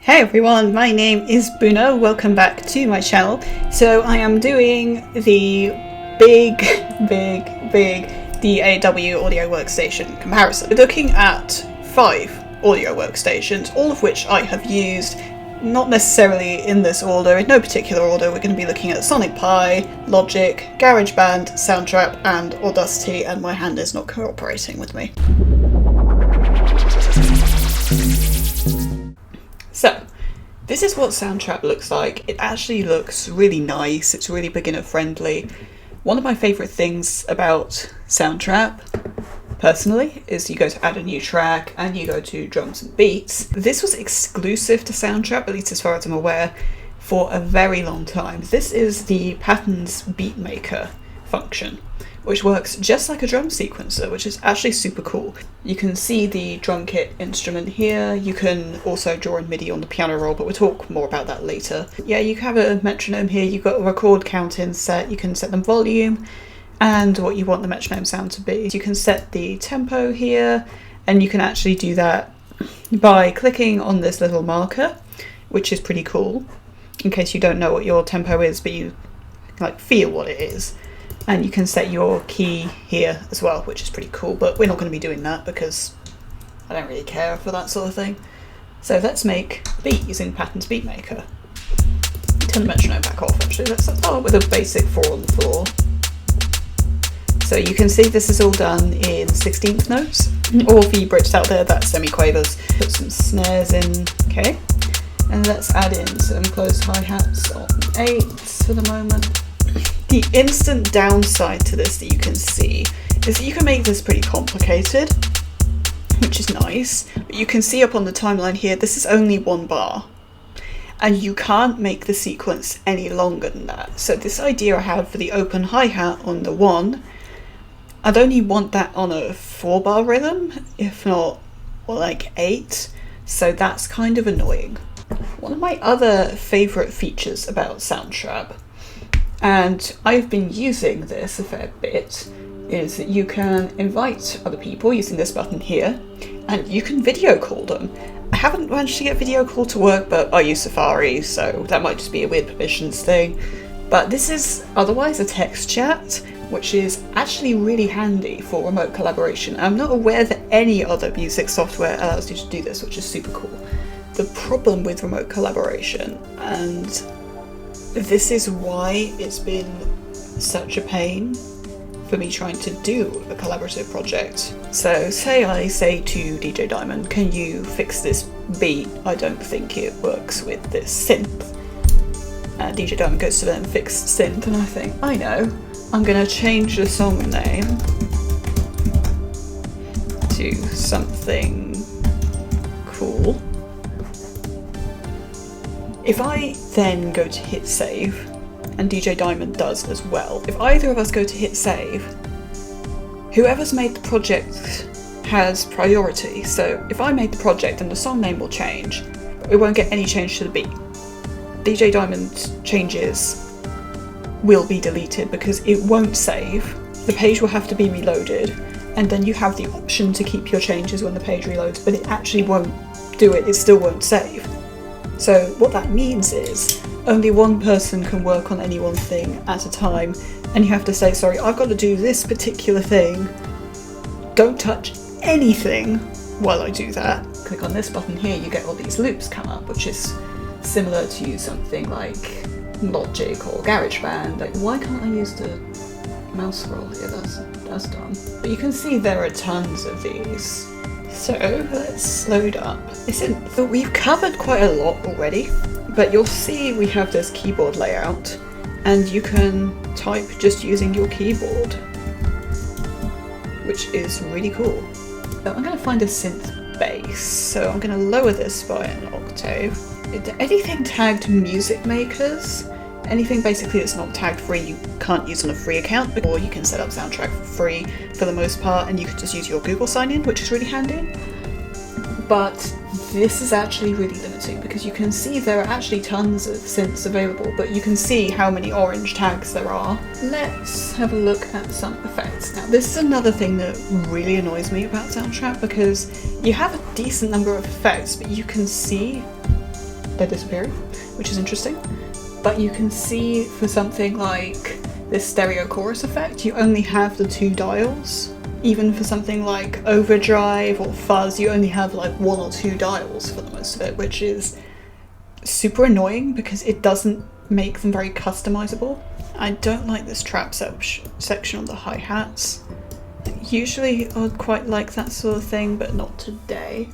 Hey everyone, my name is Bruno, welcome back to my channel. So I am doing the big DAW audio workstation comparison. We're looking at 5 audio workstations, all of which I have used, not necessarily in this order, in no particular order. We're going to be looking at Sonic Pi, Logic, Garageband, Soundtrap and Audacity, and my hand is not cooperating with me. So, this is what Soundtrap looks like. It actually looks really nice, it's really beginner friendly. One of my favourite things about Soundtrap, personally, is you go to add a new track and you go to drums and beats. This was exclusive to Soundtrap, at least as far as I'm aware, for a very long time. This is the Patterns Beatmaker function, which works just like a drum sequencer, which is actually super cool. You can see the drum kit instrument here. You can also draw in MIDI on the piano roll, but we'll talk more about that later. Yeah, you have a metronome here. You've got a record count-in set. You can set them volume and what you want the metronome sound to be. You can set the tempo here, and you can actually do that by clicking on this little marker, which is pretty cool, in case you don't know what your tempo is, but you feel what it is. And you can set your key here as well, which is pretty cool, but we're not going to be doing that because I don't really care for that sort of thing. So let's make a beat using Patterns Beatmaker. Turn the metronome back off actually. Let's start with a basic 4 on the floor. So you can see this is all done in 16th notes, or for you Brits out there, that's semi-quavers. Put some snares in, okay. And let's add in some closed hi-hats on 8s for the moment. The instant downside to this that you can see is that you can make this pretty complicated, which is nice, but you can see up on the timeline here, this is only 1 bar, and you can't make the sequence any longer than that. So this idea I have for the open hi-hat on the 1, I'd only want that on a 4-bar rhythm, if not, well, like 8, so that's kind of annoying. One of my other favourite features about Soundtrap, and I've been using this a fair bit, is that you can invite other people using this button here, and you can video call them. I haven't managed to get video call to work, but I use Safari, so that might just be a weird permissions thing. But this is otherwise a text chat, which is actually really handy for remote collaboration. I'm not aware that any other music software allows you to do this, which is super cool. The problem with remote collaboration, and this is why it's been such a pain for me trying to do a collaborative project. So say I say to DJ Diamond, can you fix this beat? I don't think it works with this synth. And DJ Diamond goes to them, fix synth, and I think, I know, I'm gonna change the song name to something cool. If I then go to hit save, and DJ Diamond does as well, if either of us go to hit save, whoever's made the project has priority. So if I made the project, then the song name will change, but we won't get any change to the beat. DJ Diamond's changes will be deleted because it won't save. The page will have to be reloaded, and then you have the option to keep your changes when the page reloads, but it actually won't do it, it still won't save. So what that means is only one person can work on any one thing at a time, and you have to say, sorry, I've got to do this particular thing, don't touch anything while I do that. Click on this button here, you get all these loops come up, which is similar to something like Logic or Garageband. Like, why can't I use the mouse scroll here? That's dumb. But you can see there are tons of these. So let's load up. We've covered quite a lot already, but you'll see we have this keyboard layout, and you can type just using your keyboard, which is really cool. So I'm going to find a synth bass, so I'm going to lower this by an octave. Anything tagged music makers, anything basically that's not tagged free, you can't use on a free account, or you can set up Soundtrack for free for the most part, and you can just use your Google sign-in, which is really handy. But this is actually really limiting because you can see there are actually tons of synths available, but you can see how many orange tags there are. Let's have a look at some effects. Now this is another thing that really annoys me about Soundtrap, because you have a decent number of effects, but you can see they're disappearing, which is interesting. But you can see for something like this stereo chorus effect, you only have the 2 dials. Even for something like overdrive or fuzz, you only have like 1 or 2 dials for the most of it, which is super annoying because it doesn't make them very customizable. I don't like this trap section on the hi-hats. Usually I'd quite like that sort of thing, but not today.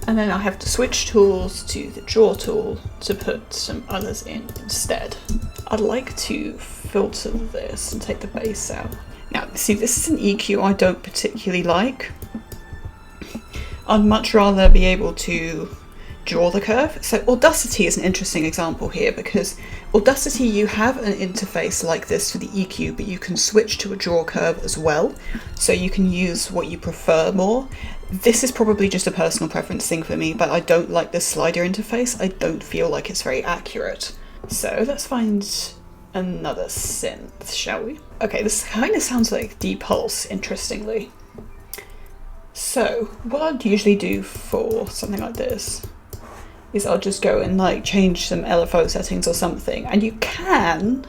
And then I have to switch tools to the draw tool to put some others in instead. I'd like to filter this and take the bass out. Now, see, this is an EQ I don't particularly like. I'd much rather be able to draw the curve. So Audacity is an interesting example here because Audacity, you have an interface like this for the EQ, but you can switch to a draw curve as well. So you can use what you prefer more. This is probably just a personal preference thing for me, but I don't like this slider interface. I don't feel like it's very accurate. So let's find another synth, shall we? Okay, this kind of sounds like Depulse, interestingly. So what I'd usually do for something like this is I'll just go and like change some LFO settings or something, and you can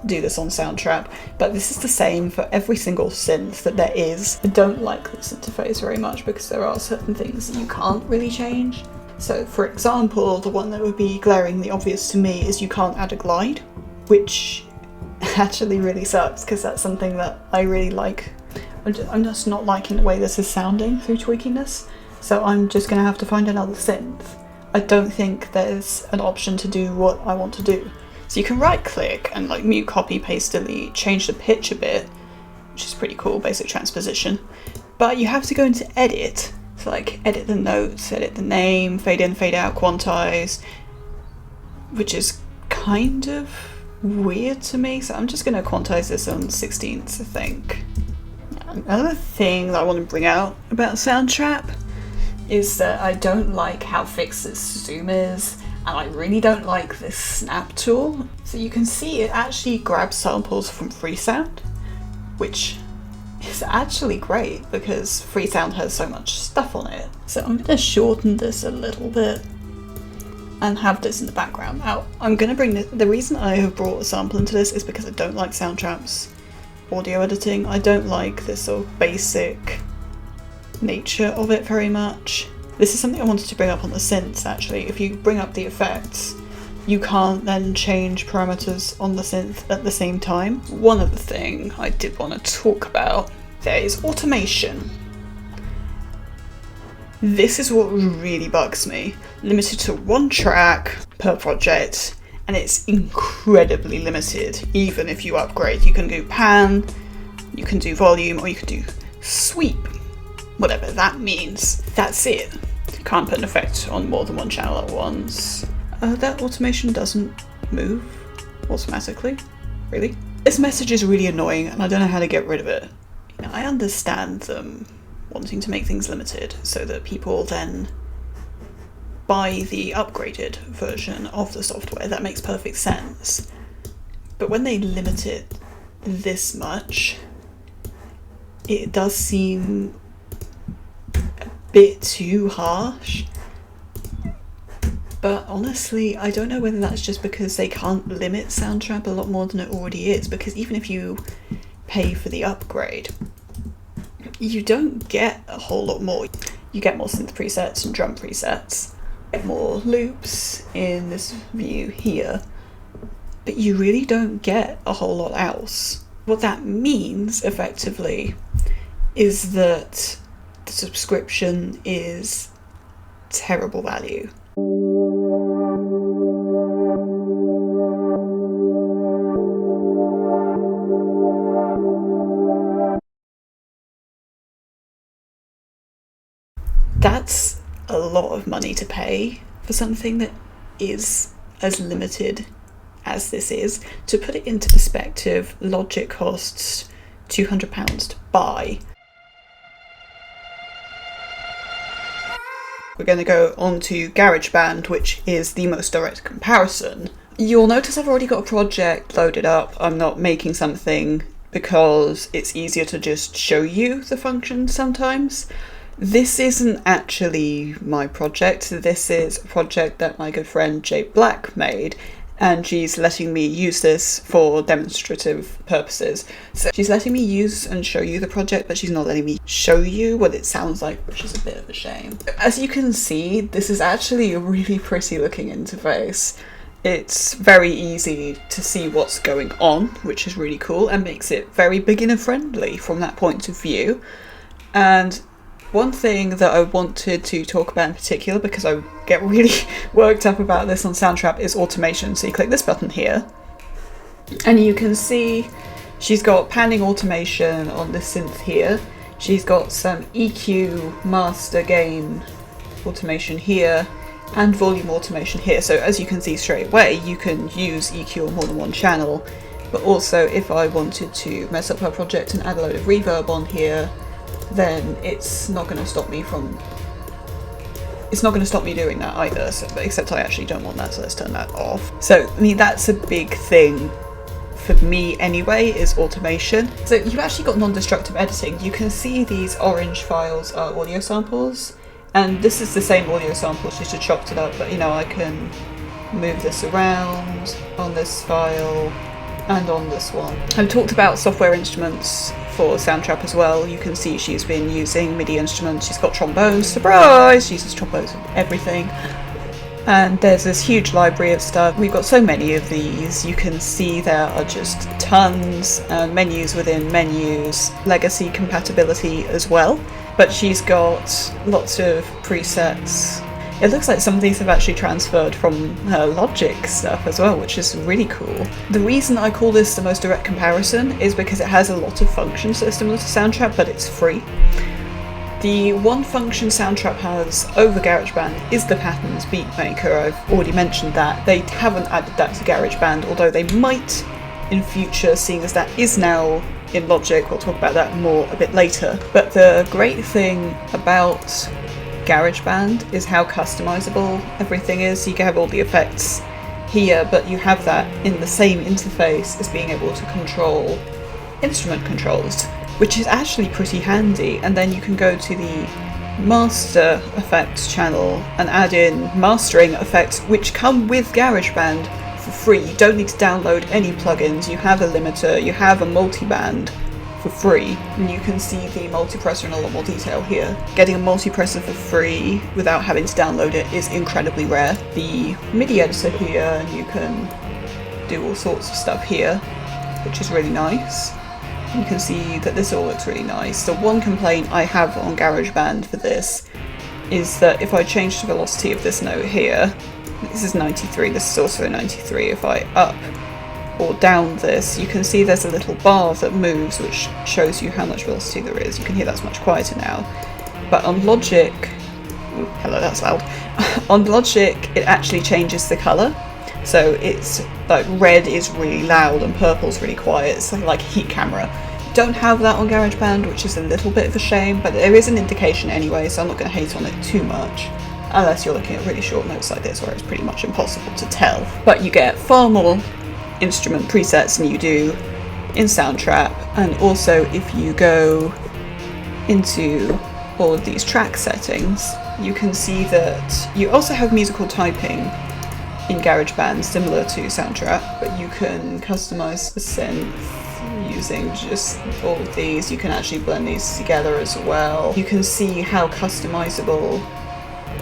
do this on Soundtrap, but this is the same for every single synth that there is. I don't like this interface very much because there are certain things that you can't really change. So for example, the one that would be glaringly obvious to me is you can't add a glide, which actually really sucks because that's something that I really like. I'm just not liking the way this is sounding through tweaking this, so I'm just going to have to find another synth. I don't think there's an option to do what I want to do. So you can right click and like mute, copy, paste, delete, change the pitch a bit, which is pretty cool, basic transposition. But you have to go into edit, so like edit the notes, edit the name, fade in, fade out, quantize, which is kind of weird to me. So I'm just going to quantize this on 16ths, I think. Another thing that I want to bring out about Soundtrap is that I don't like how fixed this zoom is, and I really don't like this snap tool. So you can see it actually grabs samples from Freesound, which is actually great because Freesound has so much stuff on it. So I'm going to shorten this a little bit and have this in the background. Now I'm going to bring this, the reason I have brought a sample into this is because I don't like Soundtrap's audio editing. I don't like this sort of basic nature of it very much. This is something I wanted to bring up on the synths actually. If you bring up the effects, you can't then change parameters on the synth at the same time. One other thing I did want to talk about, there is automation. This is what really bugs me. Limited to 1 track per project, and it's incredibly limited. Even if you upgrade, you can do pan, you can do volume, or you can do sweep. Whatever that means. That's it. You can't put an effect on more than 1 channel at once. That automation doesn't move automatically. Really? This message is really annoying and I don't know how to get rid of it. You know, I understand them wanting to make things limited so that people then buy the upgraded version of the software. That makes perfect sense. But when they limit it this much, it does seem a bit too harsh. But honestly, I don't know whether that's just because they can't limit Soundtrap a lot more than it already is, because even if you pay for the upgrade, you don't get a whole lot more. You get more synth presets and drum presets, you get more loops in this view here, but you really don't get a whole lot else. What that means, effectively, is that the subscription is terrible value. That's a lot of money to pay for something that is as limited as this is. To put it into perspective, Logic costs £200 to buy. We're going to go on to Garageband, which is the most direct comparison. You'll notice I've already got a project loaded up. I'm not making something because it's easier to just show you the functions sometimes. This isn't actually my project. This is a project that my good friend Jay Black made, and she's letting me use this for demonstrative purposes. So she's letting me use and show you the project, but she's not letting me show you what it sounds like, which is a bit of a shame. As you can see, this is actually a really pretty looking interface. It's very easy to see what's going on, which is really cool, and makes it very beginner friendly from that point of view. And one thing that I wanted to talk about in particular, because I get really worked up about this on Soundtrap, is automation. So you click this button here, and you can see she's got panning automation on this synth here. She's got some EQ, master, gain automation here, and volume automation here. So as you can see straight away, you can use EQ on more than one channel. But also, if I wanted to mess up her project and add a load of reverb on here, then it's not going to stop me doing that either, so, except I actually don't want that, so let's turn that off. So, I mean, that's a big thing for me anyway, is automation. So you've actually got non-destructive editing. You can see these orange files are audio samples, and this is the same audio sample, she's just chopped it up, but you know, I can move this around on this file and on this one. I've talked about software instruments for Soundtrap as well. You can see she's been using MIDI instruments. She's got trombones, surprise! She uses trombones and everything. And there's this huge library of stuff. We've got so many of these. You can see there are just tons, and menus within menus, legacy compatibility as well. But she's got lots of presets. It looks like some of these have actually transferred from her Logic stuff as well, which is really cool. The reason I call this the most direct comparison is because it has a lot of functions that are similar to Soundtrap, but it's free. The one function Soundtrap has over GarageBand is the patterns beatmaker. I've already mentioned that. They haven't added that to GarageBand, although they might in future, seeing as that is now in Logic. We'll talk about that more a bit later. But the great thing about GarageBand is how customizable everything is. You can have all the effects here, but you have that in the same interface as being able to control instrument controls, which is actually pretty handy. And then you can go to the master effects channel and add in mastering effects, which come with GarageBand for free. You don't need to download any plugins. You have a limiter, you have a multiband for free, and you can see the multipressor in a lot more detail here. Getting a multipressor for free without having to download it is incredibly rare. The MIDI editor here, and you can do all sorts of stuff here, which is really nice. You can see that this all looks really nice. The one complaint I have on GarageBand for this is that if I change the velocity of this note here, this is 93, this is also 93, if I up or down this, you can see there's a little bar that moves, which shows you how much velocity there is. You can hear that's much quieter now. But on Logic, ooh, hello, that's loud. On Logic, it actually changes the colour. So it's like red is really loud and purple's really quiet. It's like a heat camera. Don't have that on GarageBand, which is a little bit of a shame, but there is an indication anyway, so I'm not going to hate on it too much. Unless you're looking at really short notes like this, where it's pretty much impossible to tell. But you get far more instrument presets than you do in Soundtrap, and also if you go into all of these track settings, you can see that you also have musical typing in GarageBand similar to Soundtrap, but you can customize the synth using just all of these. You can actually blend these together as well. You can see how customizable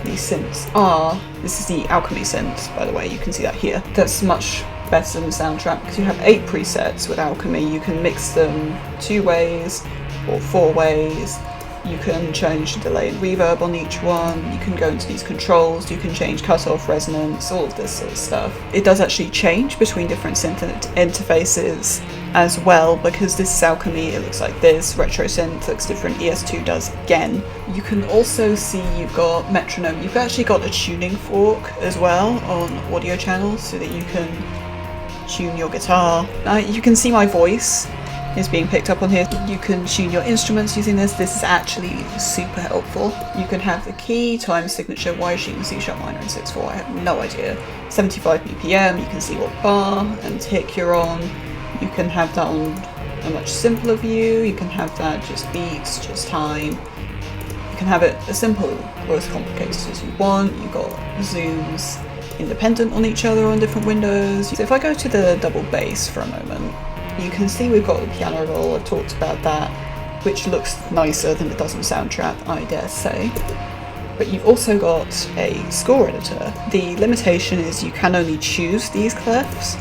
these synths are. This is the Alchemy synth, by the way, you can see that here. That's much better than Soundtrap because you have 8 presets with Alchemy. You can mix them 2 ways or 4 ways. You can change the delay and reverb on each one. You can go into these controls. You can change cutoff, resonance, all of this sort of stuff. It does actually change between different synth interfaces as well, because this is Alchemy, it looks like this. Retro synth looks different. ES2 does again. You can also see you've got metronome. You've actually got a tuning fork as well on audio channels so that you can tune your guitar. You can see my voice is being picked up on here. You can tune your instruments using this. This is actually super helpful. You can have the key, time signature. Why is she in C# minor and 6/4? I have no idea. 75 BPM, you can see what bar and tick you're on. You can have that on a much simpler view. You can have that just beats, just time. You can have it as simple or as complicated as you want. You've got zooms independent on each other on different windows. So if I go to the double bass for a moment, you can see we've got the piano roll. I've talked about that, which looks nicer than it does on Soundtrap, I dare say. But you've also got a score editor. The limitation is you can only choose these clefs,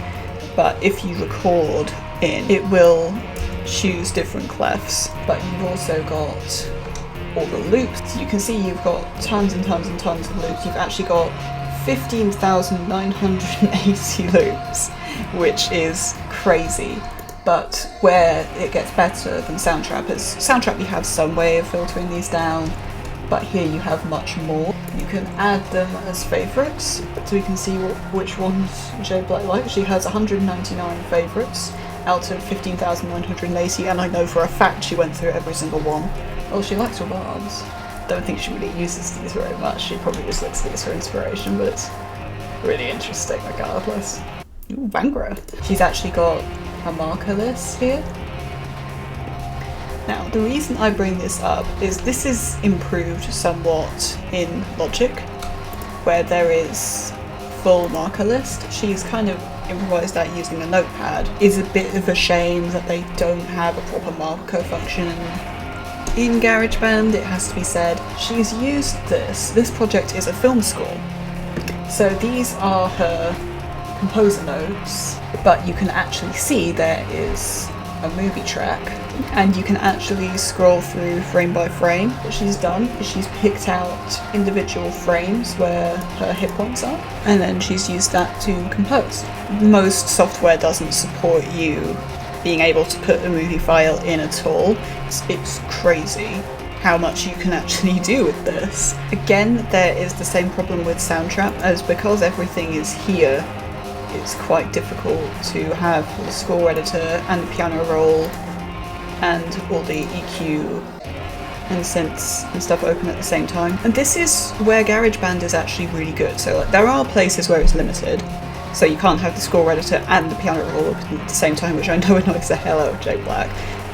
but if you record in, it will choose different clefs. But you've also got all the loops. So you can see you've got tons and tons and tons of loops. You've actually got 15,980 loops, which is crazy. But where it gets better than Soundtrap is, Soundtrap you have some way of filtering these down, but here you have much more. You can add them as favourites, so you can see which ones Jay Black likes. She has 199 favourites out of 15,980, and I know for a fact she went through every single one. Oh, she likes rebarbs. Don't think she really uses these very much. She probably just looks at these for inspiration, but it's really interesting regardless. Ooh, Vangra. She's actually got a marker list here. Now, the reason I bring this up is this is improved somewhat in Logic, where there is full marker list. She's kind of improvised that using a notepad. It's a bit of a shame that they don't have a proper marker function in Garageband, it has to be said. She's used this. This project is a film score. So these are her composer notes, but you can actually see there is a movie track, and you can actually scroll through frame by frame. What she's done is she's picked out individual frames where her hit points are, and then she's used that to compose. Most software doesn't support you being able to put a movie file in at all. It's crazy how much you can actually do with this. Again, there is the same problem with Soundtrap, as because everything is here, it's quite difficult to have the score editor and the piano roll and all the EQ and synths and stuff open at the same time. And this is where Garageband is actually really good. So like, there are places where it's limited, so you can't have the score editor and the piano roll open at the same time, which I know annoys the hell out of Jay Black,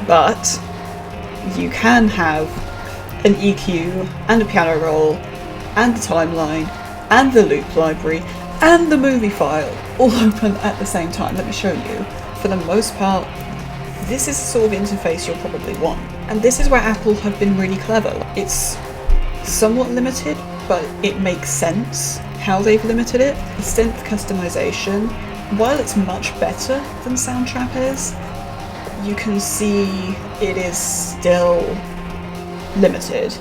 but you can have an EQ and a piano roll and the timeline and the loop library and the movie file all open at the same time. Let me show you. For the most part, this is the sort of interface you'll probably want. And this is where Apple have been really clever. It's somewhat limited, but it makes sense how they've limited it. The synth customization, while it's much better than Soundtrap is, you can see it is still limited.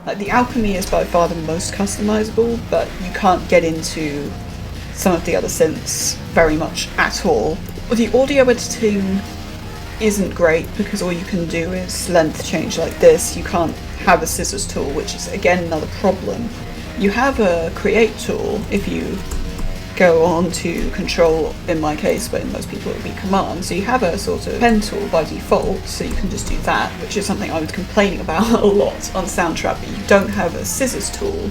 Like, the Alchemy is by far the most customizable, but you can't get into some of the other synths very much at all. The audio editing isn't great because all you can do is length change like this. You can't have a scissors tool, which is again another problem. You have a create tool if you go on to control in my case, but in most people it would be command. So you have a sort of pen tool by default, so you can just do that, which is something I was complaining about a lot on Soundtrap, but you don't have a scissors tool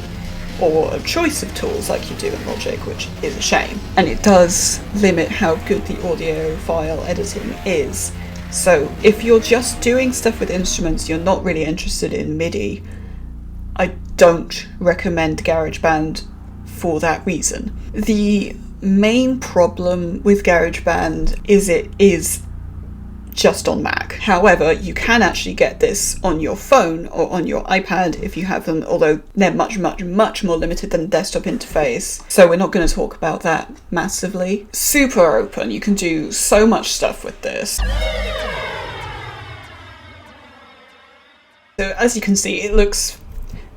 or a choice of tools like you do in Logic, which is a shame. And it does limit how good the audio file editing is. So if you're just doing stuff with instruments, you're not really interested in MIDI, I don't recommend GarageBand for that reason. The main problem with GarageBand is it is just on Mac. However, you can actually get this on your phone or on your iPad if you have them, although they're much more limited than the desktop interface. So we're not going to talk about that massively. Super open, you can do so much stuff with this. So as you can see, it looks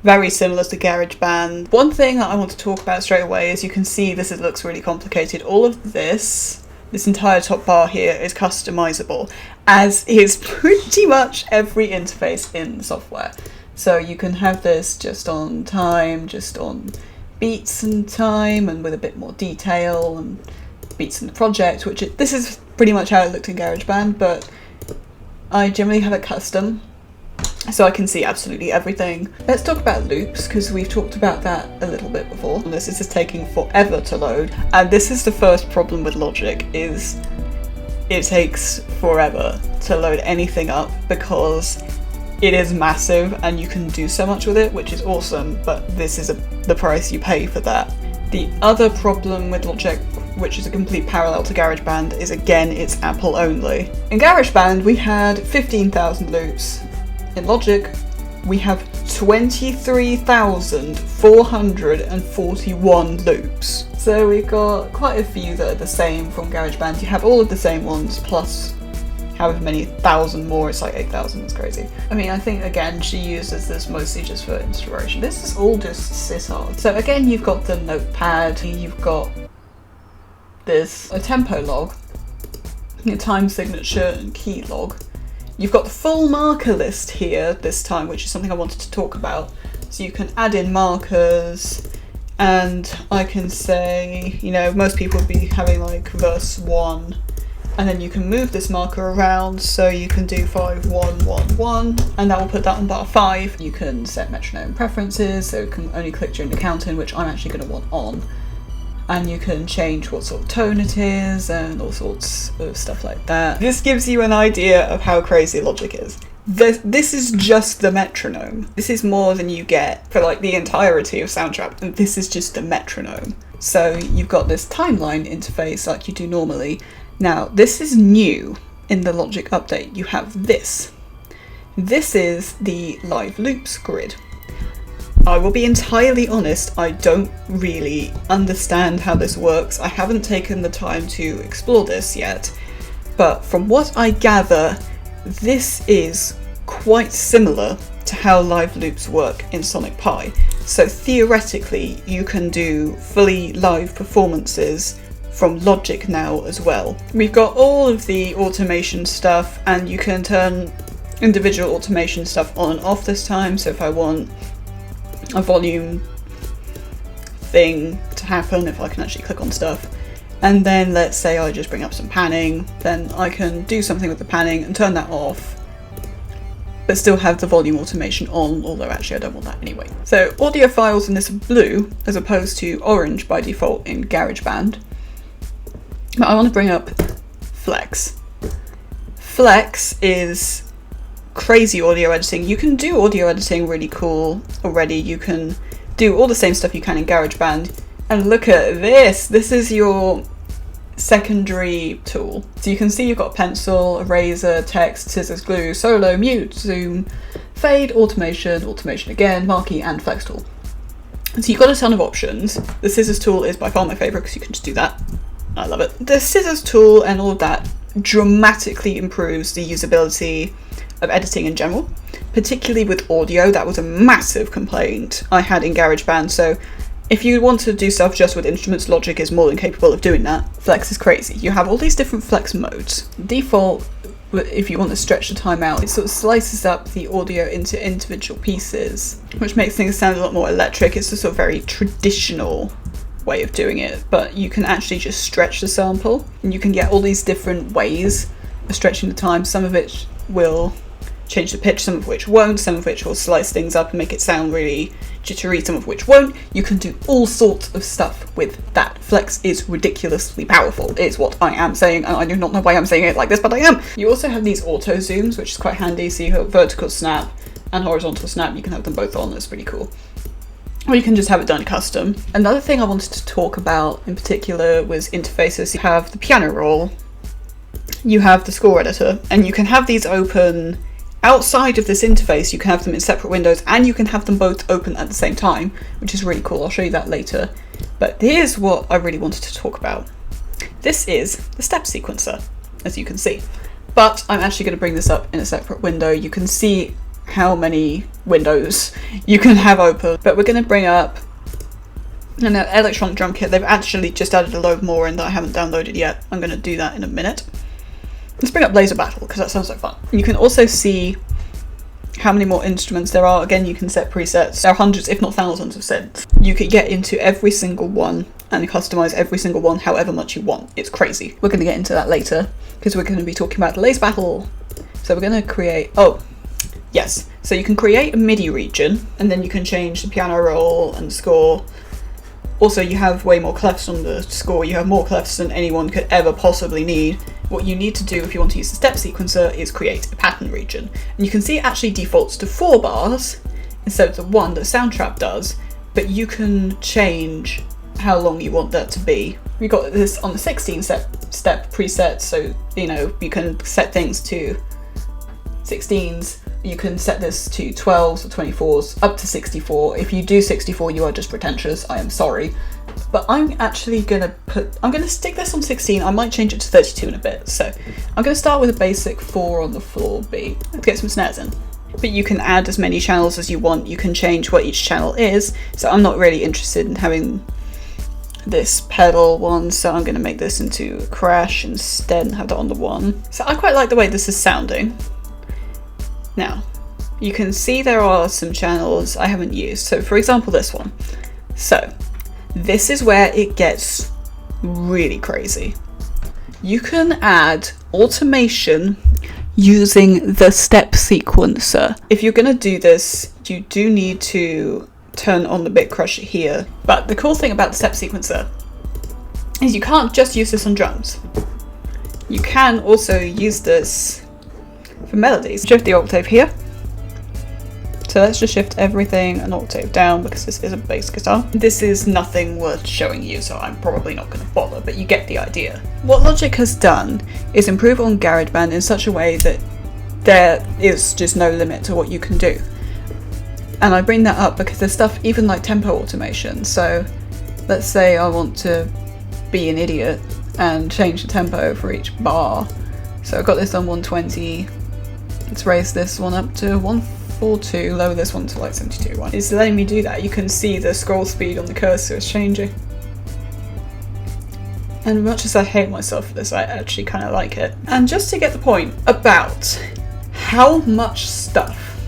very similar to GarageBand. One thing that I want to talk about straight away is you can see this looks really complicated. All of this entire top bar here is customizable, as is pretty much every interface in the software. So you can have this just on time, just on beats and time, and with a bit more detail and beats in the project, this is pretty much how it looked in GarageBand, but I generally have it custom, so I can see absolutely everything. Let's talk about loops, because we've talked about that a little bit before. This is taking forever to load, and this is the first problem with Logic, is it takes forever to load anything up, because It is massive and you can do so much with it, which is awesome, but this is the price you pay for that. The other problem with Logic, which is a complete parallel to GarageBand, is again, it's Apple only. In GarageBand, we had 15,000 loops. In Logic, we have 23,441 loops. So we've got quite a few that are the same from GarageBand. You have all of the same ones, plus however many thousand more, it's like 8,000, it's crazy. I mean, I think again, she uses this mostly just for inspiration. This is all just sitar. So again, you've got the notepad, you've got a tempo log, a time signature and key log. You've got the full marker list here this time, which is something I wanted to talk about. So you can add in markers, and I can say, you know, most people would be having like verse 1, and then you can move this marker around, so you can do 5, 1, 1, 1, and that will put that on bar 5. You can set metronome preferences, so you can only click during the counting, which I'm actually going to want on. And you can change what sort of tone it is and all sorts of stuff like that. This gives you an idea of how crazy Logic is. This is just the metronome. This is more than you get for like the entirety of Soundtrap, and this is just the metronome. So you've got this timeline interface like you do normally. Now, this is new in the Logic update. You have this. This is the live loops grid. I will be entirely honest, I don't really understand how this works. I haven't taken the time to explore this yet, but from what I gather, this is quite similar to how live loops work in Sonic Pi. So theoretically, you can do fully live performances from Logic now as well. We've got all of the automation stuff, and you can turn individual automation stuff on and off this time. So if I want a volume thing to happen, if I can actually click on stuff, and then let's say I just bring up some panning, then I can do something with the panning and turn that off, but still have the volume automation on, although actually I don't want that anyway. So audio files in this are blue as opposed to orange by default in GarageBand. But I want to bring up Flex. Flex is crazy audio editing. You can do audio editing really cool already. You can do all the same stuff you can in GarageBand. And look at this. This is your secondary tool. So you can see you've got a pencil, eraser, text, scissors, glue, solo, mute, zoom, fade, automation, automation again, marquee, and flex tool. So you've got a ton of options. The scissors tool is by far my favorite because you can just do that. I love it. The scissors tool and all of that dramatically improves the usability of editing in general, particularly with audio. That was a massive complaint I had in GarageBand. So if you want to do stuff just with instruments, Logic is more than capable of doing that. Flex is crazy. You have all these different flex modes. Default, if you want to stretch the time out, it sort of slices up the audio into individual pieces, which makes things sound a lot more electric. It's a sort of very traditional way of doing it, but you can actually just stretch the sample, and you can get all these different ways of stretching the time. Some of it will change the pitch, some of which won't, some of which will slice things up and make it sound really jittery, some of which won't. You can do all sorts of stuff with that. Flex is ridiculously powerful, is what I am saying, and I do not know why I'm saying it like this, but I am. You also have these auto zooms, which is quite handy. So you have vertical snap and horizontal snap. You can have them both on. That's pretty cool. Or you can just have it done custom. Another thing I wanted to talk about in particular was interfaces. You have the piano roll, you have the score editor, and you can have these open outside of this interface. You can have them in separate windows, and you can have them both open at the same time, which is really cool. I'll show you that later. But here's what I really wanted to talk about. This is the step sequencer, as you can see. But I'm actually going to bring this up in a separate window. You can see how many windows you can have open, but we're going to bring up an electronic drum kit. They've actually just added a load more in that I haven't downloaded yet. I'm going to do that in a minute. Let's bring up Laser Battle because that sounds like fun. You can also see how many more instruments there are. Again, you can set presets. There are hundreds, if not thousands of sets. You can get into every single one and customize every single one however much you want. It's crazy. We're going to get into that later because we're going to be talking about the Laser Battle. So we're going to create, yes, so you can create a MIDI region, and then you can change the piano roll and score, Also, you have way more clefs on the score. You have more clefs than anyone could ever possibly need. What you need to do if you want to use the step sequencer is create a pattern region. And you can see it actually defaults to 4 bars instead of the 1 that Soundtrap does, but you can change how long you want that to be. We got this on the 16 step preset, so you know, you can set things to 16s. You can set this to 12s or 24s, up to 64. If you do 64, you are just pretentious. I am sorry. But I'm actually gonna stick this on 16. I might change it to 32 in a bit. So I'm gonna start with a basic 4 on the floor beat. Let's get some snares in. But you can add as many channels as you want. You can change what each channel is. So I'm not really interested in having this pedal one, so I'm gonna make this into a crash instead and have that on the 1. So I quite like the way this is sounding. Now, you can see there are some channels I haven't used. So for example, this one. So this is where it gets really crazy. You can add automation using the step sequencer. If you're gonna do this, you do need to turn on the bit crusher here. But the cool thing about the step sequencer is you can't just use this on drums. You can also use this for melodies. Shift the octave here. So let's just shift everything an octave down because this is a bass guitar. This is nothing worth showing you, so I'm probably not going to bother, but you get the idea. What Logic has done is improve on Garageband in such a way that there is just no limit to what you can do. And I bring that up because there's stuff even like tempo automation. So let's say I want to be an idiot and change the tempo for each bar. So I've got this on 120. Let's raise this one up to 142, lower this one to like 72. It's letting me do that. You can see the scroll speed on the cursor is changing. And much as I hate myself for this, I actually kind of like it. And just to get the point about how much stuff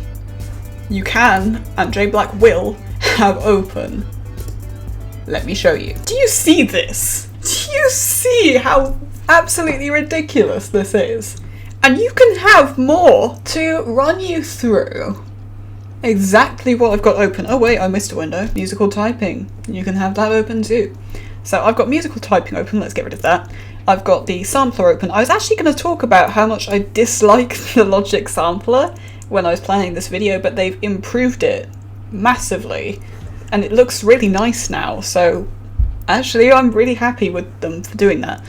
you can, and J Black will, have open, let me show you. Do you see this? Do you see how absolutely ridiculous this is? And you can have more to run you through exactly what I've got open. Oh wait, I missed a window. Musical typing. You can have that open too. So I've got musical typing open, let's get rid of that. I've got the sampler open. I was actually going to talk about how much I dislike the Logic sampler when I was planning this video, but they've improved it massively and it looks really nice now. So actually I'm really happy with them for doing that.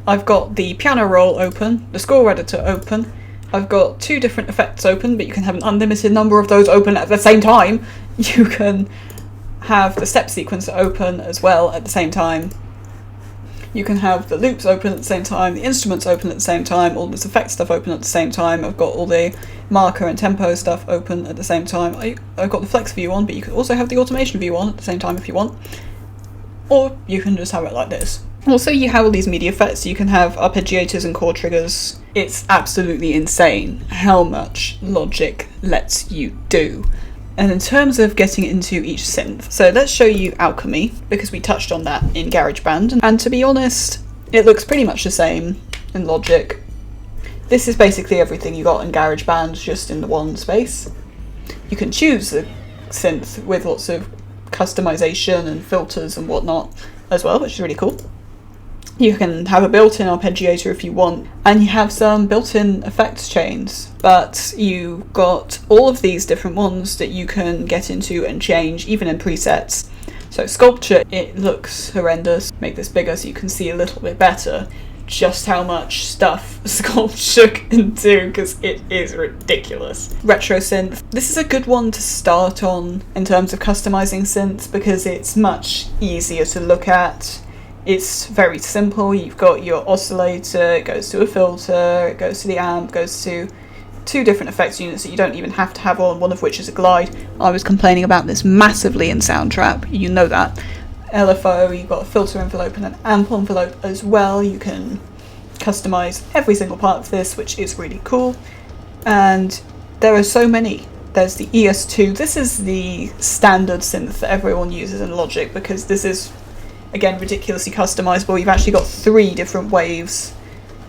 I've got the piano roll open, the score editor open. I've got 2 different effects open, but you can have an unlimited number of those open at the same time. You can have the step sequencer open as well at the same time. You can have the loops open at the same time, the instruments open at the same time, all this effect stuff open at the same time. I've got all the marker and tempo stuff open at the same time. I've got the flex view on, but you can also have the automation view on at the same time if you want. Or you can just have it like this. Also, you have all these MIDI effects. You can have arpeggiators and chord triggers. It's absolutely insane how much Logic lets you do. And in terms of getting into each synth, so let's show you Alchemy, because we touched on that in GarageBand. And to be honest, it looks pretty much the same in Logic. This is basically everything you got in GarageBand, just in the one space. You can choose the synth with lots of customization and filters and whatnot as well, which is really cool. You can have a built-in arpeggiator if you want, and you have some built-in effects chains, but you've got all of these different ones that you can get into and change, even in presets. So Sculpture, it looks horrendous. Make this bigger so you can see a little bit better just how much stuff Sculpture can do, because it is ridiculous. Retro Synth, this is a good one to start on in terms of customizing synths, because it's much easier to look at. It's very simple. You've got your oscillator, it goes to a filter, it goes to the amp, goes to 2 different effects units that you don't even have to have on, one of which is a glide. I was complaining about this massively in Soundtrap, you know that. LFO, you've got a filter envelope and an amp envelope as well. You can customize every single part of this, which is really cool. And there are so many. There's the ES2. This is the standard synth that everyone uses in Logic, because this is, again, ridiculously customizable. You've actually got 3 different waves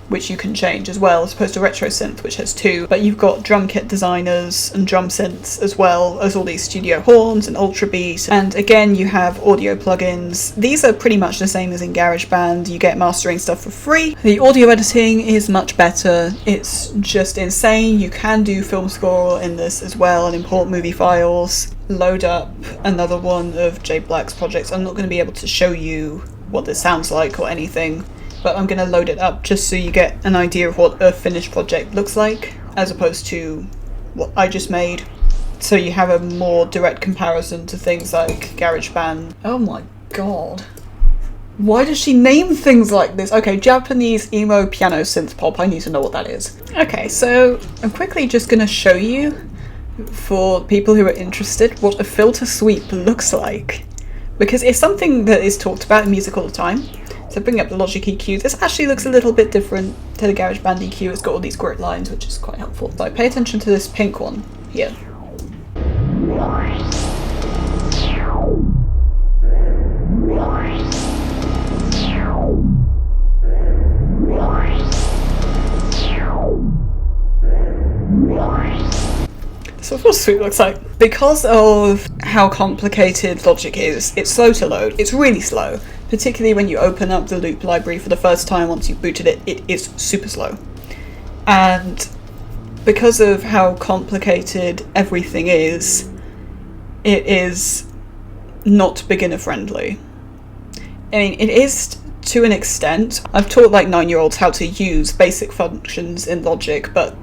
which you can change as well, as opposed to retro synth, which has 2. But you've got drum kit designers and drum synths, as well as all these studio horns and ultra beat. And again, you have audio plugins. These are pretty much the same as in Garageband. You get mastering stuff for free. The audio editing is much better. It's just insane. You can do FILMSCORE in this as well and import movie files. Load up another one of Jay Black's projects. I'm not going to be able to show you what this sounds like or anything, but I'm going to load it up just so you get an idea of what a finished project looks like, as opposed to what I just made. So you have a more direct comparison to things like GarageBand. Oh my god. Why does she name things like this? Okay, Japanese emo piano synth pop, I need to know what that is. Okay, so I'm quickly just going to show you, for people who are interested, what a filter sweep looks like. Because it's something that is talked about in music all the time. So bring up the Logic EQ. This actually looks a little bit different to the GarageBand EQ. It's got all these grid lines, which is quite helpful. So pay attention to this pink one here. So what sweep looks like. Because of how complicated Logic is, it's slow to load. It's really slow. Particularly when you open up the loop library for the first time once you've booted it, it is super slow. And because of how complicated everything is, it is not beginner friendly. I mean, it is to an extent. I've taught like 9-year-olds how to use basic functions in Logic, but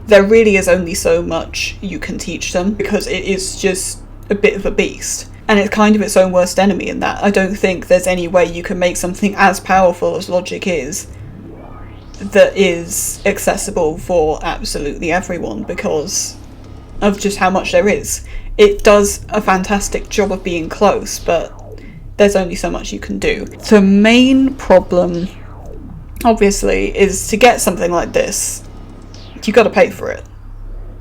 there really is only so much you can teach them because it is just a bit of a beast. And it's kind of its own worst enemy in that I don't think there's any way you can make something as powerful as Logic is that is accessible for absolutely everyone because of just how much there is. It does a fantastic job of being close, but there's only so much you can do. The main problem, obviously, is to get something like this, you got to pay for it.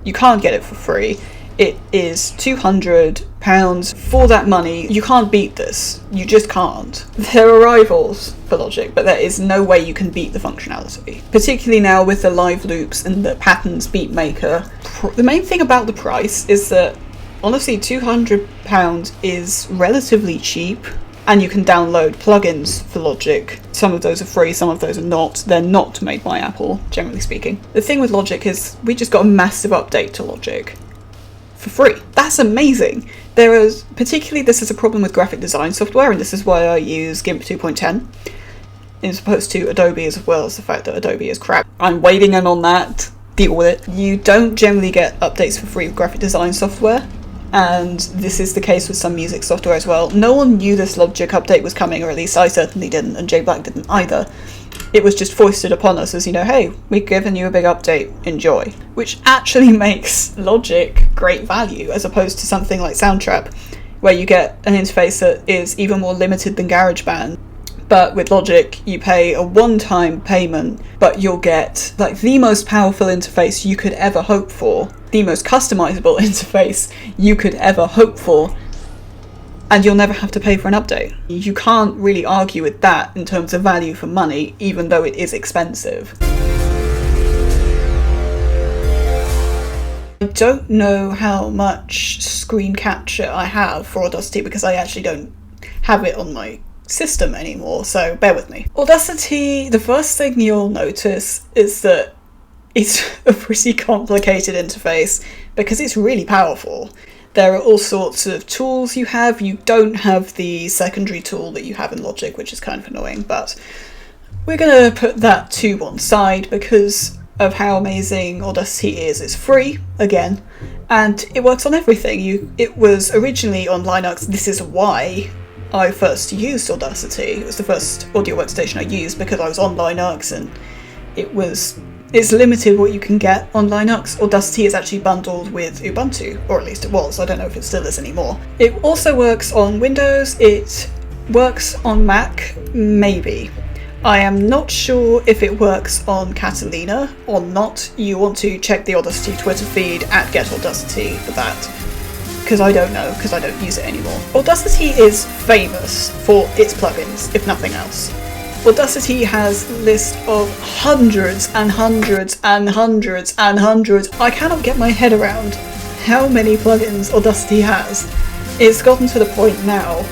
You can't get it for free. It is £200 for that money. You can't beat this. You just can't. There are rivals for Logic, but there is no way you can beat the functionality. Particularly now with the live loops and the patterns beat maker. The main thing about the price is that, honestly, £200 is relatively cheap. And you can download plugins for Logic. Some of those are free, some of those are not. They're not made by Apple, generally speaking. The thing with Logic is we just got a massive update to Logic for free. That's amazing. There is, particularly this is a problem with graphic design software, and this is why I use GIMP 2.10 as opposed to Adobe, as well as the fact that Adobe is crap. I'm waiting in on that. Deal with it. You don't generally get updates for free with graphic design software. And this is the case with some music software as well. No one knew this Logic update was coming, or at least I certainly didn't, and Jay Black didn't either. It was just foisted upon us as, you know, hey, we've given you a big update, enjoy. Which actually makes Logic great value, as opposed to something like Soundtrap, where you get an interface that is even more limited than GarageBand. But with Logic, you pay a one-time payment, but you'll get like the most powerful interface you could ever hope for, the most customizable interface you could ever hope for, and you'll never have to pay for an update. You can't really argue with that in terms of value for money, even though it is expensive. I don't know how much screen capture I have for Audacity because I actually don't have it on my system anymore, so bear with me. Audacity, the first thing you'll notice is that it's a pretty complicated interface because it's really powerful. There are all sorts of tools you have. You don't have the secondary tool that you have in Logic, which is kind of annoying, but we're gonna put that to one side because of how amazing Audacity is. It's free, again, and it works on everything. It was originally on Linux. This is why I first used Audacity. It was the first audio workstation I used because I was on Linux, and it's limited what you can get on Linux. Audacity is actually bundled with Ubuntu, or at least it was. I don't know if it still is anymore. It also works on Windows. It works on Mac, maybe. I am not sure if it works on Catalina or not. You want to check the Audacity Twitter feed at GetAudacity for that, because I don't know, because I don't use it anymore. Audacity is famous for its plugins, if nothing else. Audacity has a list of hundreds and hundreds and hundreds and hundreds. I cannot get my head around how many plugins Audacity has. It's gotten to the point now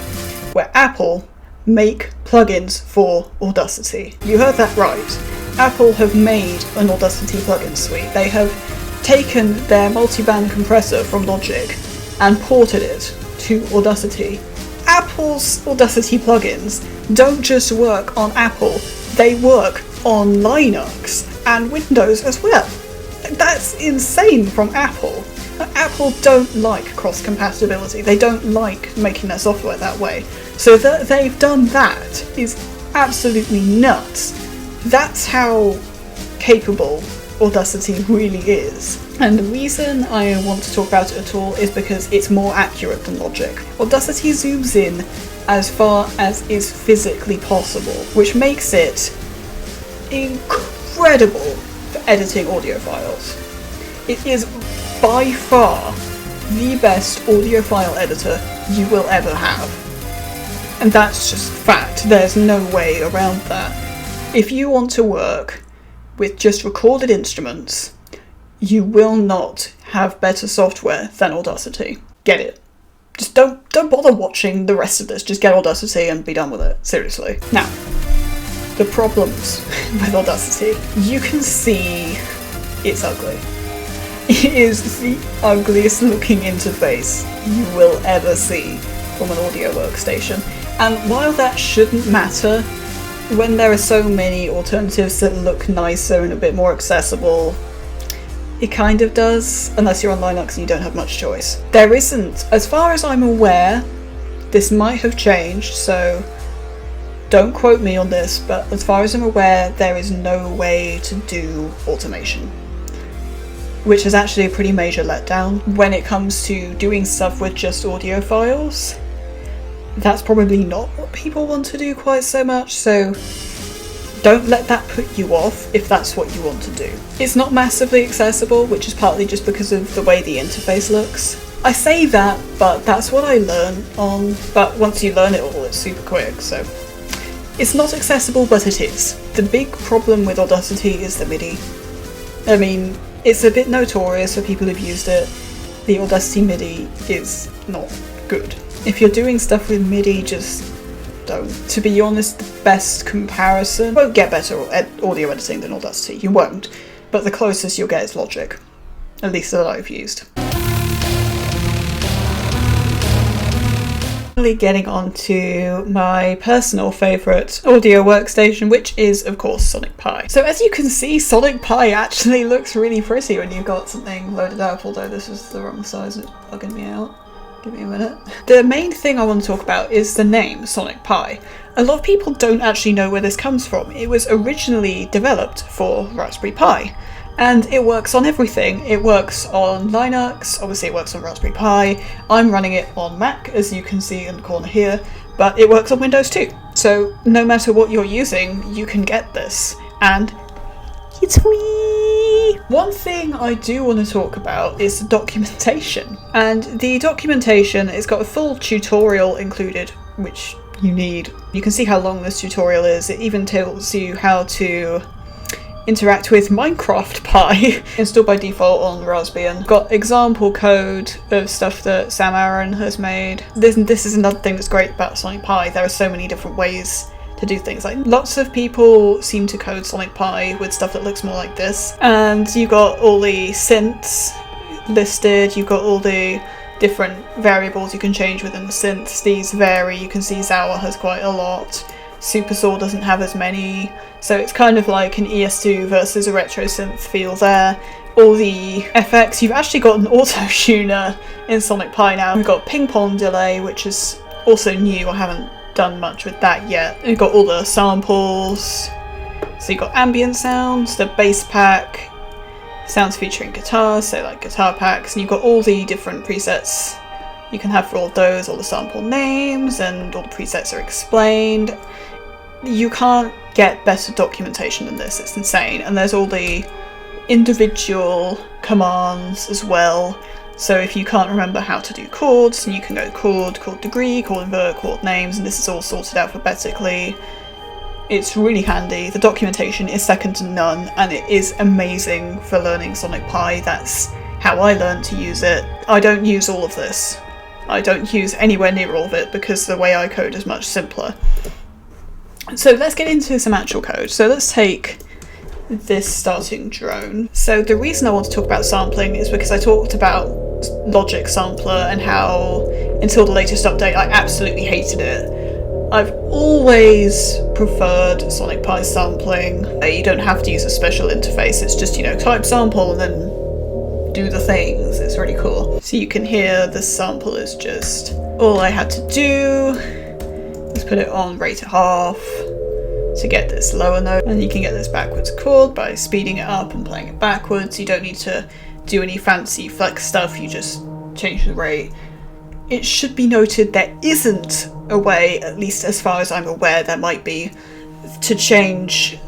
where Apple make plugins for Audacity. You heard that right. Apple have made an Audacity plugin suite. They have taken their multiband compressor from Logic and ported it to Audacity. Apple's Audacity plugins don't just work on Apple, they work on Linux and Windows as well. That's insane from Apple. Apple don't like cross-compatibility, they don't like making their software that way. So that they've done that is absolutely nuts. That's how capable Audacity really is. And the reason I want to talk about it at all is because it's more accurate than Logic. Audacity zooms in as far as is physically possible, which makes it incredible for editing audio files. It is by far the best audio file editor you will ever have. And that's just fact, there's no way around that. If you want to work with just recorded instruments, you will not have better software than Audacity. Get it. Just don't bother watching the rest of this, just get Audacity and be done with it, seriously. Now, the problems with Audacity. You can see it's ugly. It is the ugliest looking interface you will ever see from an audio workstation. And while that shouldn't matter, when there are so many alternatives that look nicer and a bit more accessible, it kind of does, unless you're on Linux and you don't have much choice. There isn't, as far as I'm aware, this might have changed, so don't quote me on this, but as far as I'm aware, there is no way to do automation, which is actually a pretty major letdown. When it comes to doing stuff with just audio files, that's probably not what people want to do quite so much, so don't let that put you off if that's what you want to do. It's not massively accessible, which is partly just because of the way the interface looks. I say that, but that's what I learned on, but once you learn it all, it's super quick, so. It's not accessible, but it is. The big problem with Audacity is the MIDI. I mean, it's a bit notorious for people who've used it. The Audacity MIDI is not good. If you're doing stuff with MIDI, just don't. To be honest, the best comparison, you won't get better audio editing than Audacity, you won't, but the closest you'll get is Logic, at least that I've used. Getting on to my personal favourite audio workstation, which is of course Sonic Pi. So as you can see, Sonic Pi actually looks really pretty when you've got something loaded up, although this is the wrong size, it's bugging me out. Give me a minute. The main thing I want to talk about is the name Sonic Pi. A lot of people don't actually know where this comes from. It was originally developed for Raspberry Pi, and it works on everything. It works on Linux, obviously it works on Raspberry Pi. I'm running it on Mac, as you can see in the corner here, but it works on Windows too. So no matter what you're using, you can get this, and it's free! One thing I do want to talk about is the documentation. And the documentation, it's got a full tutorial included, which you need. You can see how long this tutorial is. It even tells you how to interact with Minecraft Pi, installed by default on Raspbian. Got example code of stuff that Sam Aaron has made. This is another thing that's great about Sonic Pi. There are so many different ways to do things. Like, lots of people seem to code Sonic Pi with stuff that looks more like this. And you got all the synths listed, you've got all the different variables you can change within the synths. These vary. You can see Zawa has quite a lot. Supersaw doesn't have as many. So it's kind of like an ES2 versus a retro synth feel there. All the FX, you've actually got an auto tuner in Sonic Pi now. We've got ping pong delay, which is also new. I haven't done much with that yet. You've got all the samples. So you've got ambient sounds, the bass pack, sounds featuring guitars, so like guitar packs, and you've got all the different presets you can have for all those, all the sample names, and all the presets are explained. You can't get better documentation than this, it's insane. And there's all the individual commands as well. So if you can't remember how to do chords, you can go chord degree, chord invert, chord names, and this is all sorted alphabetically. It's really handy, the documentation is second to none, and it is amazing for learning Sonic Pi. That's how I learned to use it. I don't use all of this. I don't use anywhere near all of it because the way I code is much simpler. So let's get into some actual code. So let's take this starting drone. So the reason I want to talk about sampling is because I talked about Logic Sampler and how until the latest update I absolutely hated it. I've always preferred Sonic Pi sampling. You don't have to use a special interface, it's just, type sample and then do the things. It's really cool. So you can hear the sample is just, all I had to do is put it on rate at half to get this lower note, and you can get this backwards chord by speeding it up and playing it backwards. You don't need to do any fancy flex stuff, you just change the rate. It should be noted there isn't a way, at least as far as I'm aware there might be, to change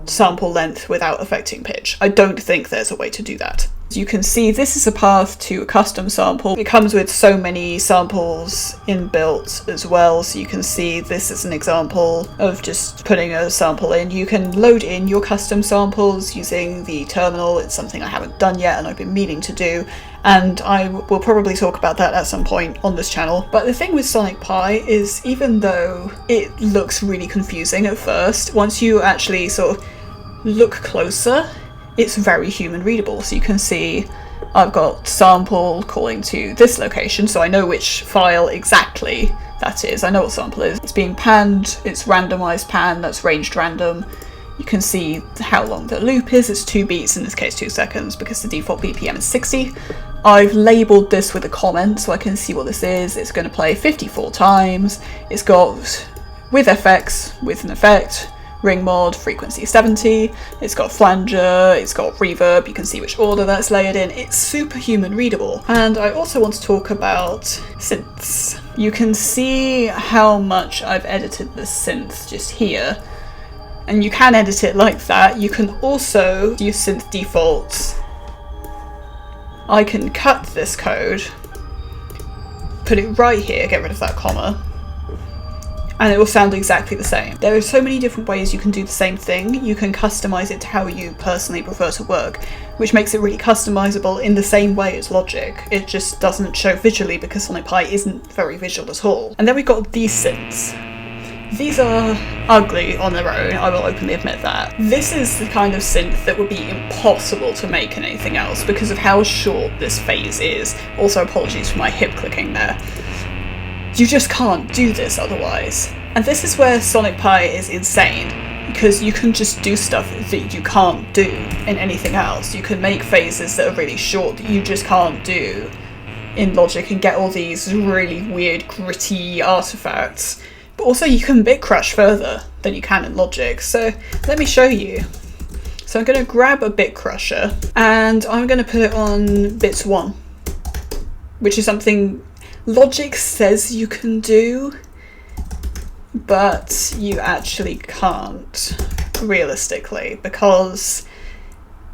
sample length without affecting pitch. I don't think there's a way to do that. As you can see, this is a path to a custom sample. It comes with so many samples inbuilt as well, so you can see this is an example of just putting a sample in. You can load in your custom samples using the terminal. It's something I haven't done yet and I've been meaning to do, and I will probably talk about that at some point on this channel. But the thing with Sonic Pi is, even though it looks really confusing at first, once you actually sort of look closer, it's very human readable. So you can see I've got sample calling to this location, so I know which file exactly that is. I know what sample is. It's being panned, it's randomized pan, that's ranged random. You can see how long the loop is. It's 2 beats, in this case 2 seconds, because the default BPM is 60. I've labelled this with a comment so I can see what this is. It's going to play 54 times. It's got with FX, with an effect, ring mod, frequency 70, it's got flanger, it's got reverb, you can see which order that's layered in. It's super human readable. And I also want to talk about synths. You can see how much I've edited the synth just here, and you can edit it like that. You can also use synth defaults. I can cut this code, put it right here, get rid of that comma, and it will sound exactly the same. There are so many different ways you can do the same thing. You can customize it to how you personally prefer to work, which makes it really customizable in the same way as Logic. It just doesn't show visually because Sonic Pi isn't very visual at all. And then we've got these synths. These are ugly on their own, I will openly admit that. This is the kind of synth that would be impossible to make in anything else because of how short this phase is. Also, apologies for my hip clicking there. You just can't do this otherwise. And this is where Sonic Pi is insane, because you can just do stuff that you can't do in anything else. You can make phases that are really short that you just can't do in Logic and get all these really weird, gritty artifacts. But also you can bit crush further than you can in Logic. So let me show you. So I'm going to grab a bit crusher and I'm going to put it on bits 1, which is something Logic says you can do, but you actually can't, realistically, because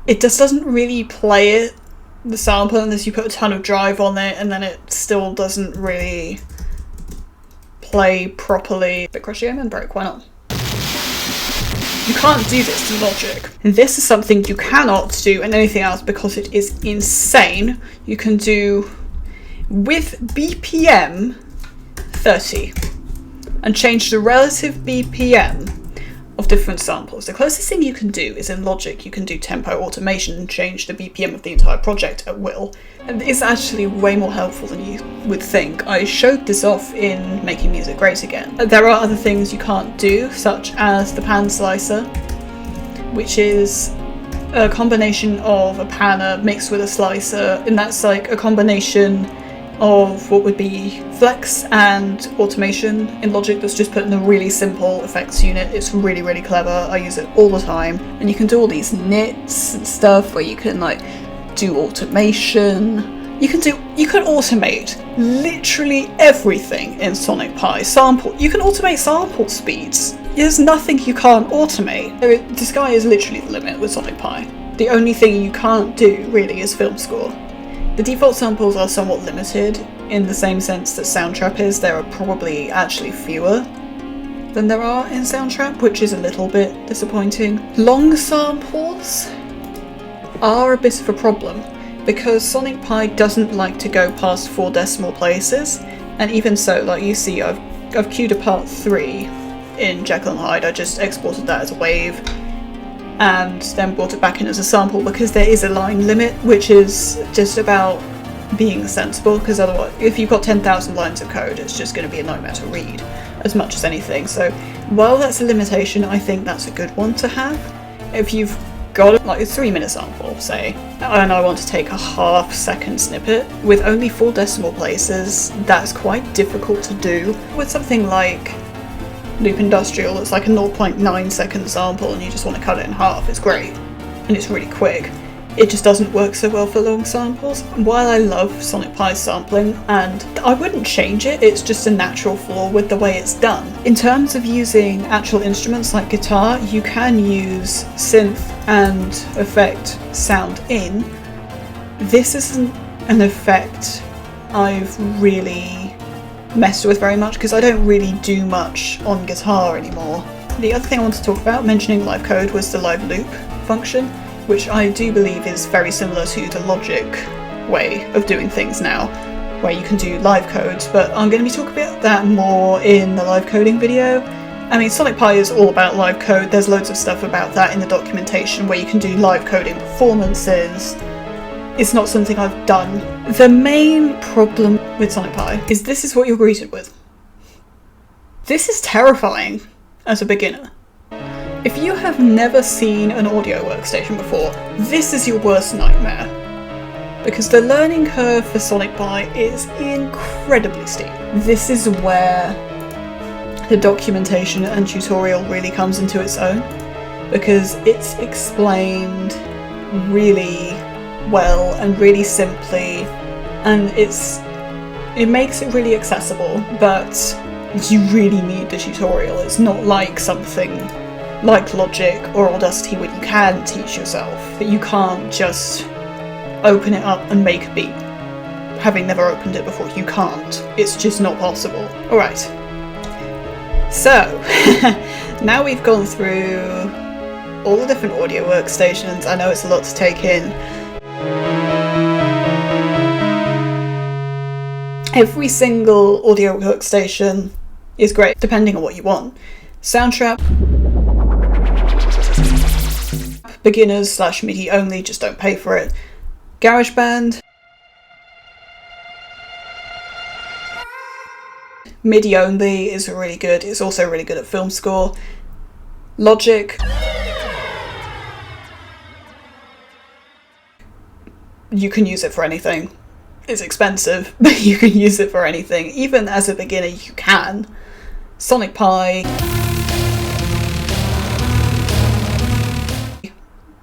it just doesn't really play the sample unless you put a ton of drive on it, and then it still doesn't really play properly. Bit crush again and break, why not? You can't do this to Logic. This is something you cannot do in anything else because it is insane. You can do with BPM 30 and change the relative BPM of different samples. The closest thing you can do is in Logic. You can do tempo automation and change the BPM of the entire project at will, and it's actually way more helpful than you would think. I showed this off in Making Music Great Again. There are other things you can't do, such as the pan slicer, which is a combination of a panner mixed with a slicer, and that's like a combination of what would be flex and automation in Logic that's just put in a really simple effects unit. It's really, really clever. I use it all the time. And you can do all these knits and stuff where you can like do automation. You can automate literally everything in Sonic Pi. You can automate sample speeds. There's nothing you can't automate. The sky is literally the limit with Sonic Pi. The only thing you can't do really is FILMSCORE. The default samples are somewhat limited in the same sense that Soundtrap is. There are probably actually fewer. than there are in Soundtrap, which is a little bit disappointing. Long samples are a bit of a problem because Sonic Pi doesn't like to go past 4 decimal places, and even so, like you see, I've queued a part 3 in Jekyll and Hyde. I just exported that as a wave and then brought it back in as a sample because there is a line limit, which is just about being sensible, because otherwise if you've got 10,000 lines of code it's just going to be a nightmare to read as much as anything. So while that's a limitation, I think that's a good one to have. If you've got like a 3-minute sample, say, and I want to take a half-second snippet with only 4 decimal places, that's quite difficult to do. With something like Loop Industrial, it's like a 0.9 second sample and you just want to cut it in half, it's great and it's really quick. It just doesn't work so well for long samples. While I love Sonic Pi's sampling, and I wouldn't change it, it's just a natural flaw with the way it's done. In terms of using actual instruments like guitar, you can use synth and effect sound in. This isn't an effect I've really messed with very much because I don't really do much on guitar anymore. The other thing I want to talk about, mentioning live code, was the live loop function, which I do believe is very similar to the Logic way of doing things now, where you can do live codes, but I'm going to be talking about that more in the live coding video. I mean, Sonic Pi is all about live code. There's loads of stuff about that in the documentation where you can do live coding performances. It's not something I've done. The main problem with Sonic Pi is this is what you're greeted with. This is terrifying as a beginner. If you have never seen an audio workstation before, this is your worst nightmare. Because the learning curve for Sonic Pi is incredibly steep. This is where the documentation and tutorial really comes into its own, because it's explained really well and really simply, and it makes it really accessible, but you really need the tutorial. It's not like something like Logic or Audacity where you can teach yourself, but you can't just open it up and make a beat. Having never opened it before, you can't. It's just not possible. Alright, so now we've gone through all the different audio workstations. I know it's a lot to take in. Every single audio workstation is great, depending on what you want. Soundtrap, beginners / MIDI only, just don't pay for it. Garageband, MIDI only is really good. It's also really good at FILMSCORE. Logic, you can use it for anything. It's expensive, but you can use it for anything. Even as a beginner, you can. Sonic Pi,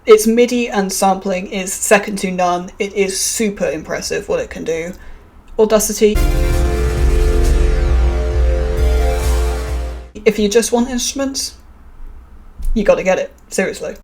its MIDI and sampling is second to none. It is super impressive what it can do. Audacity, if you just want instruments, you gotta get it, seriously.